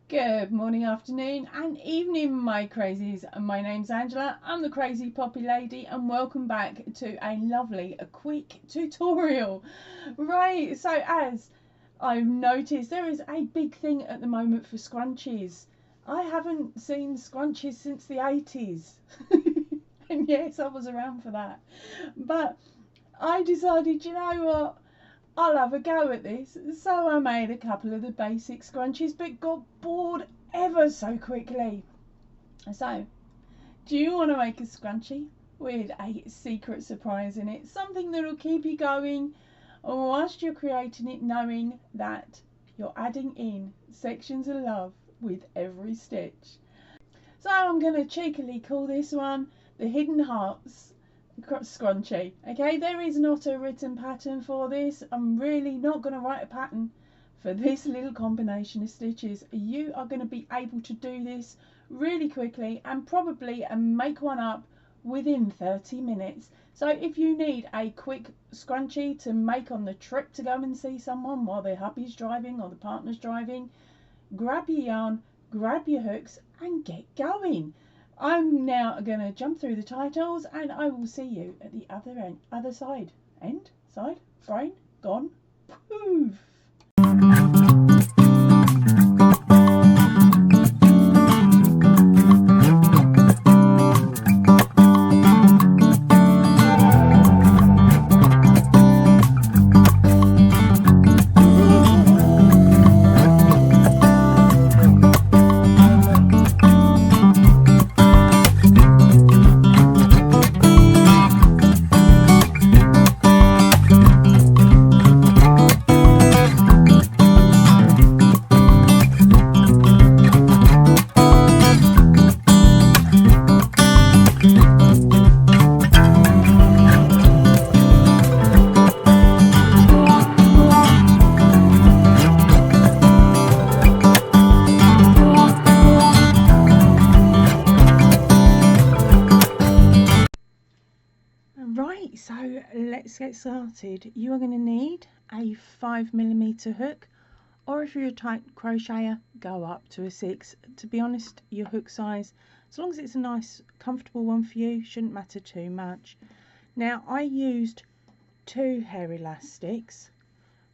Good morning, afternoon and evening, my crazies. My name's Angela, I'm the Crazy Poppy Lady, and welcome back to a quick tutorial. Right, so as I've noticed, there is a big thing at the moment for scrunchies. I haven't seen scrunchies since the 80s. And yes, I was around for that. But I decided, you know what? I'll have a go at this. So I made a couple of the basic scrunchies but got bored ever so quickly. So, do you want to make a scrunchie with a secret surprise in it? Something that'll keep you going whilst you're creating it, knowing that you're adding in sections of love with every stitch. So I'm going to cheekily call this one the Hidden Hearts Scrunchie. Okay, there is not a written pattern for this. I'm really not going to write a pattern for this little combination of stitches. You are going to be able to do this really quickly and probably make one up within 30 minutes. So if you need a quick scrunchie to make on the trip to go and see someone while their hubby's driving or the partner's driving, grab your yarn, grab your hooks and get going. I'm now going to jump through the titles and I will see you at the other side. Side, brain, gone, poof. Right, so let's get started. You are going to need a 5mm hook, or if you're a tight crocheter, go up to a 6. To be honest, your hook size, as long as it's a nice comfortable one for you, shouldn't matter too much. Now I used 2 hair elastics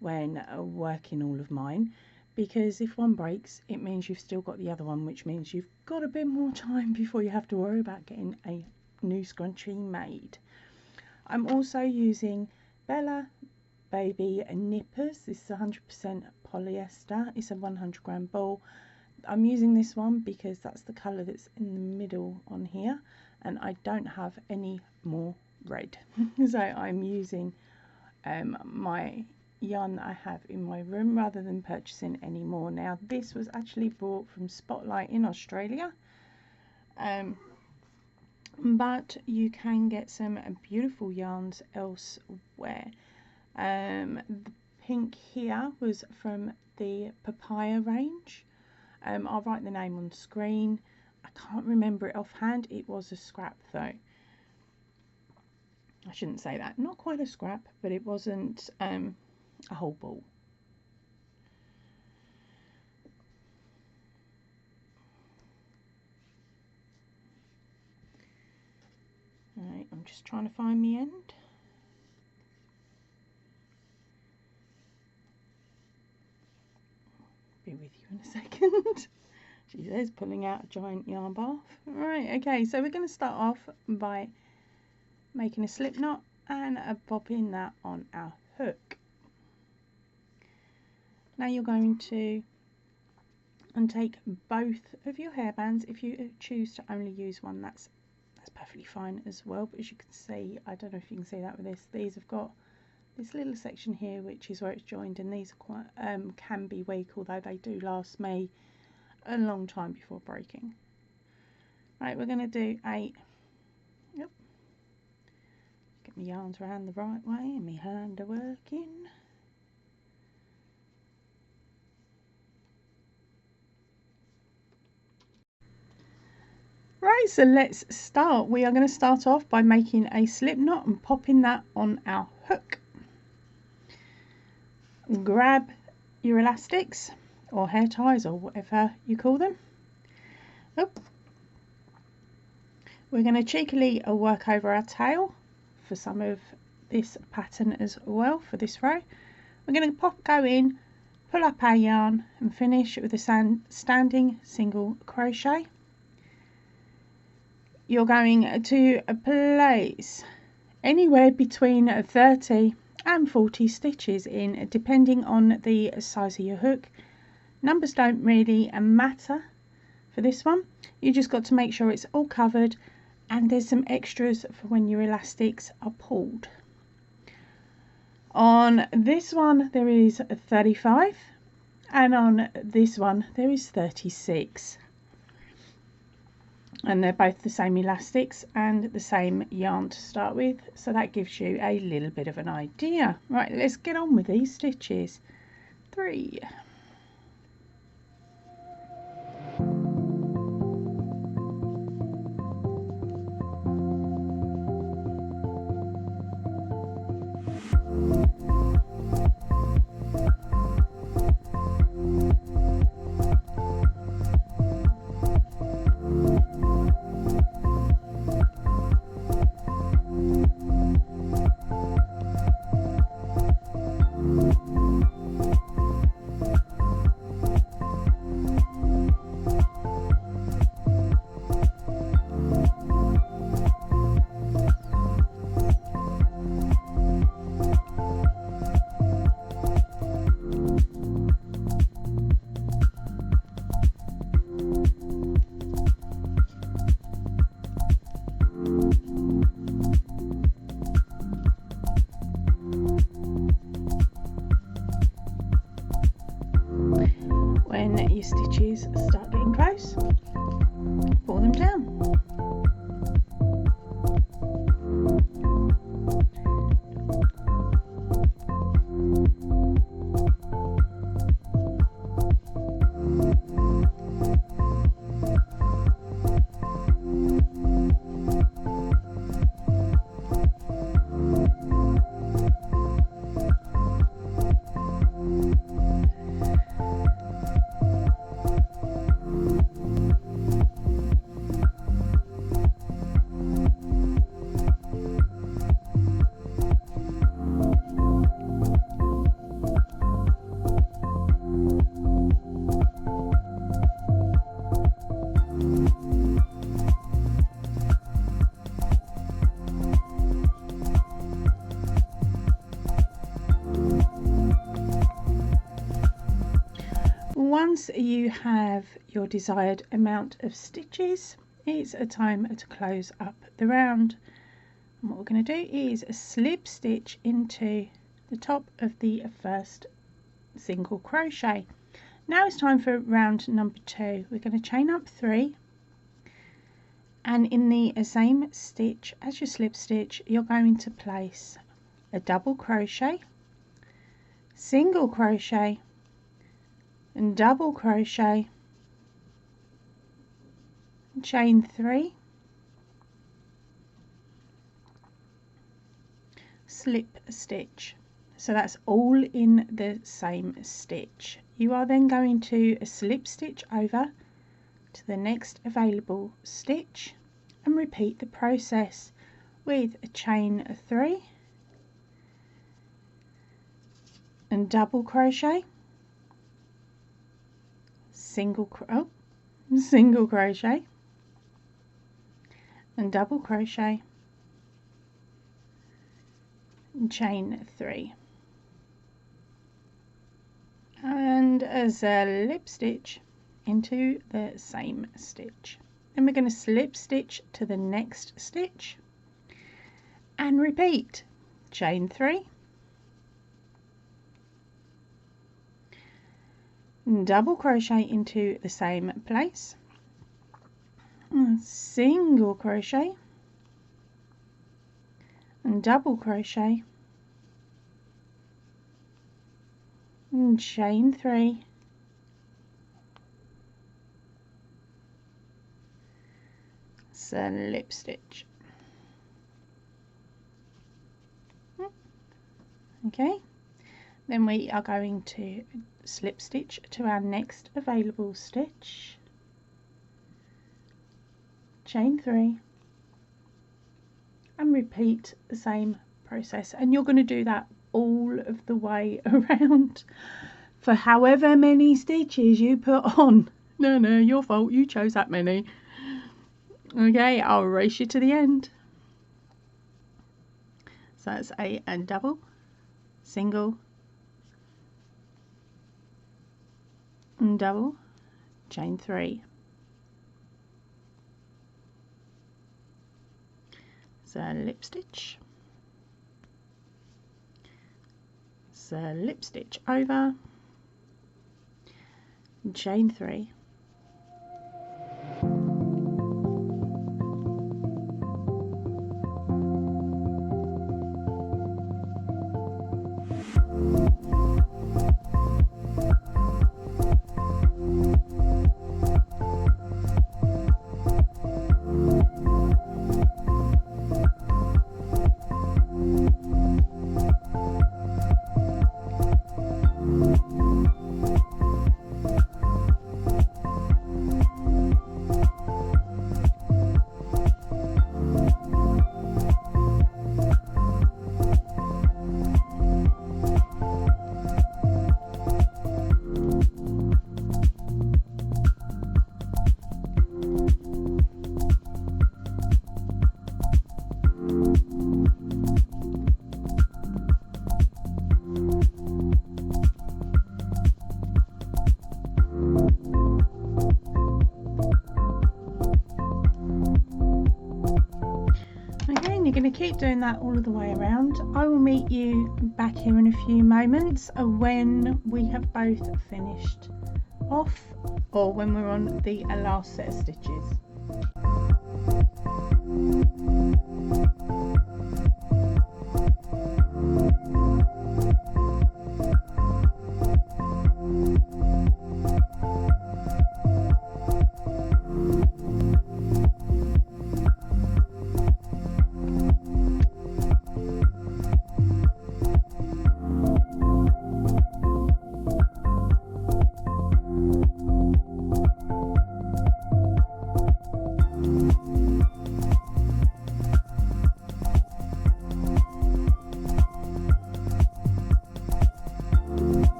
when working all of mine, because if one breaks it means you've still got the other one, which means you've got a bit more time before you have to worry about getting a new scrunchie made. I'm also using Bella Baby Nippers. This is 100% polyester. It's a 100-gram ball. I'm using this one because that's the colour that's in the middle on here, and I don't have any more red. So I'm using my yarn that I have in my room rather than purchasing any more. Now this was actually bought from Spotlight in Australia. But you can get some beautiful yarns elsewhere. The pink here was from the Papaya range. I'll write the name on screen. I can't remember it offhand. It was a scrap though. I shouldn't say that. Not quite a scrap, but it wasn't a whole ball. Right, I'm just trying to find the end. Be with you in a second. She says, pulling out a giant yarn bath. Right, okay, so we're going to start off by making a slip knot and popping that on our hook. Now you're going to untake both of your hairbands. If you choose to only use one, that's perfectly fine as well. But as you can see, I don't know if you can see that with this, these have got this little section here which is where it's joined, and these are quite can be weak, although they do last me a long time before breaking. Right, we're going to do a get my yarns around the right way and my hand are working. Right, so let's start. We are going to start off by making a slip knot and popping that on our hook. Grab your elastics or hair ties or whatever you call them. Oh. We're going to cheekily work over our tail for some of this pattern as well for this row. We're going to go in, pull up our yarn and finish with a standing single crochet. You're going to place anywhere between 30 and 40 stitches in, depending on the size of your hook. Numbers don't really matter for this one. You just got to make sure it's all covered, and there's some extras for when your elastics are pulled. On this one there is 35, and on this one there is 36, and they're both the same elastics and the same yarn to start with, so that gives you a little bit of an idea. Right, let's get on with these stitches. 3, when your stitches start getting close, pull them down. Once you have your desired amount of stitches, it's a time to close up the round. And what we're going to do is a slip stitch into the top of the first single crochet. Now it's time for round number 2. We're going to chain up 3, and in the same stitch as your slip stitch you're going to place a double crochet, single crochet and double crochet, chain 3, slip stitch. So that's all in the same stitch. You are then going to slip stitch over to the next available stitch and repeat the process with a chain 3 and double crochet, single crochet and double crochet and chain 3, and a slip stitch into the same stitch. Then we're going to slip stitch to the next stitch and repeat, chain 3, double crochet into the same place, single crochet and double crochet and chain 3, slip stitch. Okay, Then we are going to slip stitch to our next available stitch, chain 3, and repeat the same process. And you're going to do that all of the way around for however many stitches you put on. No, your fault, you chose that many. Okay, I'll race you to the end. So that's a double, single, and double, chain 3. Slip stitch, slip stitch over, chain 3. You're going to keep doing that all of the way around. I will meet you back here in a few moments when we have both finished off, or when we're on the last set of stitches.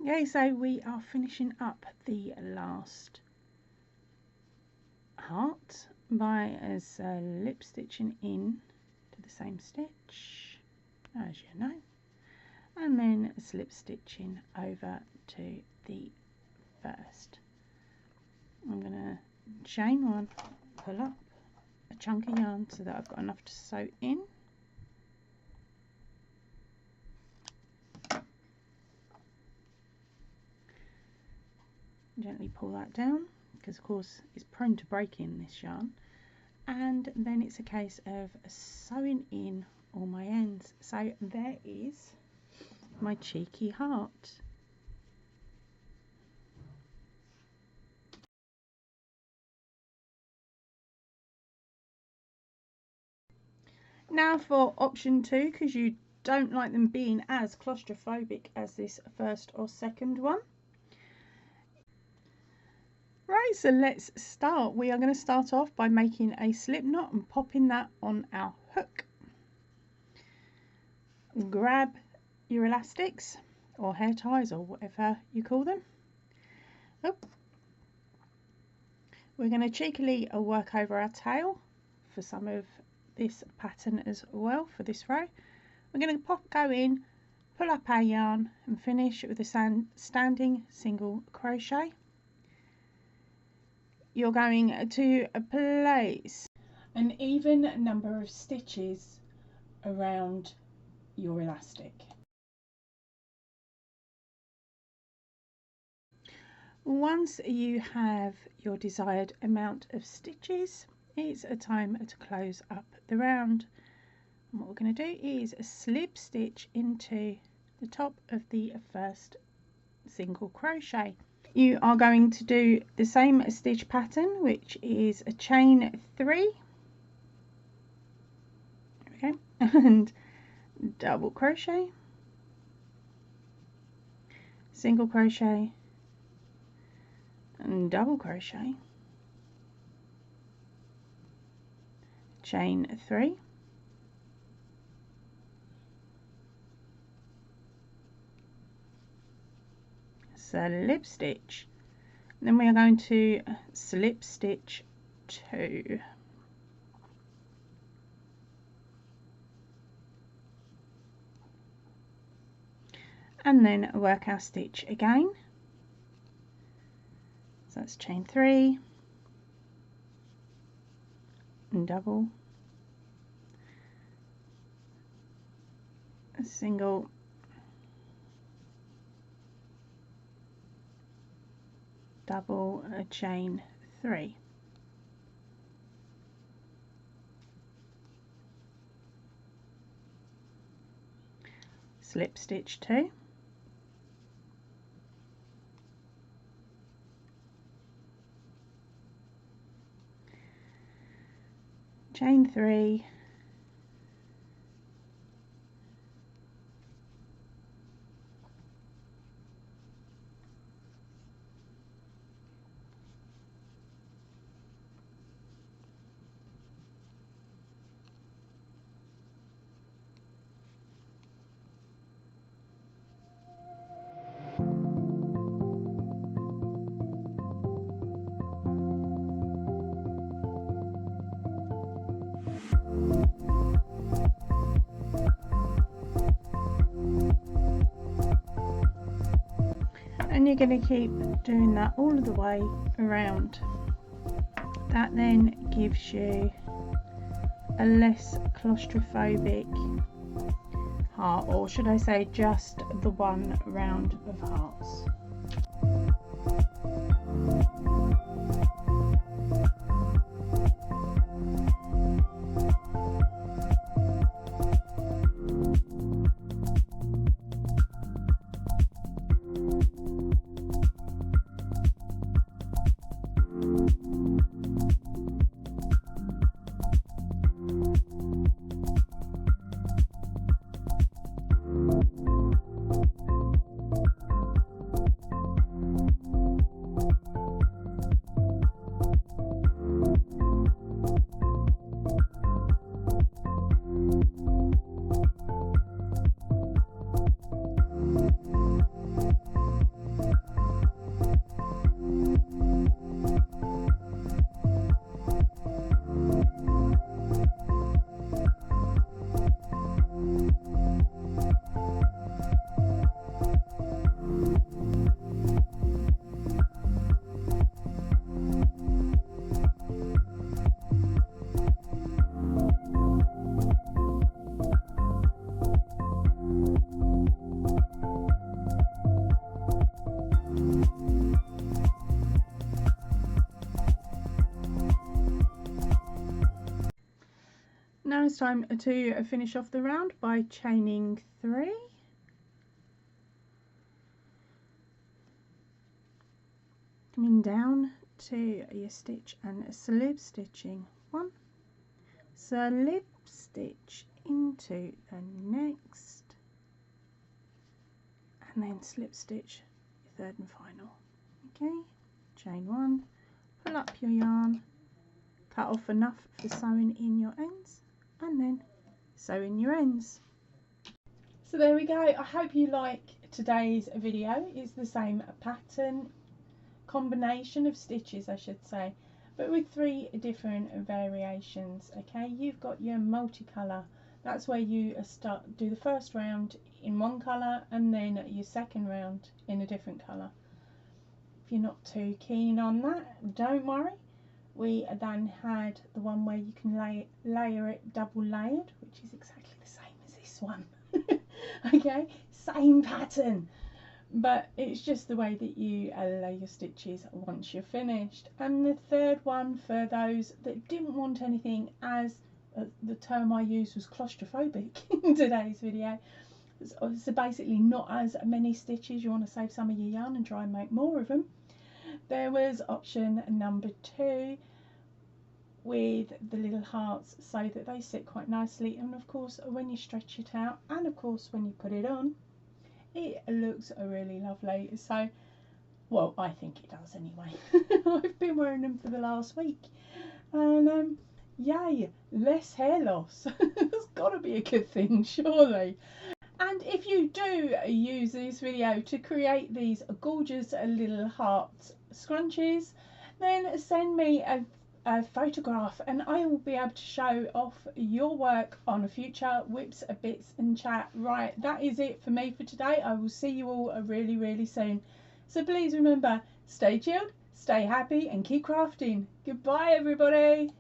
Okay, so we are finishing up the last heart by slip stitching in to the same stitch, as you know, and then slip stitching over to the first. I'm going to chain one, pull up a chunk of yarn so that I've got enough to sew in. Gently pull that down, because of course it's prone to breaking, this yarn, and then it's a case of sewing in all my ends. So there is my cheeky heart. Now for option 2, because you don't like them being as claustrophobic as this first or second one. Right, so let's start. We are going to start off by making a slip knot and popping that on our hook. Grab your elastics or hair ties or whatever you call them. Oh. We're going to cheekily work over our tail for some of this pattern as well for this row. We're going to go in, pull up our yarn and finish with a standing single crochet. You're going to place an even number of stitches around your elastic. Once you have your desired amount of stitches, it's a time to close up the round. And what we're going to do is slip stitch into the top of the first single crochet. You are going to do the same stitch pattern, which is a chain 3, okay, and double crochet, single crochet and double crochet, chain 3, slip stitch, and then we are going to slip stitch 2, and then work our stitch again. So that's chain 3 and double, a single, double, a chain 3, slip stitch 2, chain 3, and you're going to keep doing that all of the way around. That then gives you a less claustrophobic heart, or should I say just the one round of hearts. time to finish off the round by chaining 3. Coming down to your stitch and slip stitching 1, slip stitch into the next, and then slip stitch your 3rd and final. Okay, chain 1, pull up your yarn, cut off enough for sewing in your ends, and then sew in your ends. So there we go. I hope you like today's video. It's the same pattern, combination of stitches I should say, but with 3 different variations. Okay, you've got your multicolour, that's where you do the first round in one colour and then your second round in a different colour. If you're not too keen on that, don't worry. We then had the one where you can layer it double layered, which is exactly the same as this one. Okay, same pattern, but it's just the way that you lay your stitches once you're finished. And the 3rd one, for those that didn't want anything, as the term I used was claustrophobic in today's video, so basically not as many stitches, you want to save some of your yarn and try and make more of them, there was option number 2 with the little hearts so that they sit quite nicely, and of course when you stretch it out and of course when you put it on, it looks really lovely. So, well, I think it does anyway. I've been wearing them for the last week, and yay, less hair loss. That's got to be a good thing, surely. And if you do use this video to create these gorgeous little heart scrunchies, then send me a photograph and I will be able to show off your work on a future Whips, Bits and Chat. Right, that is it for me for today. I will see you all really soon. So please remember, stay chilled, stay happy and keep crafting. Goodbye everybody.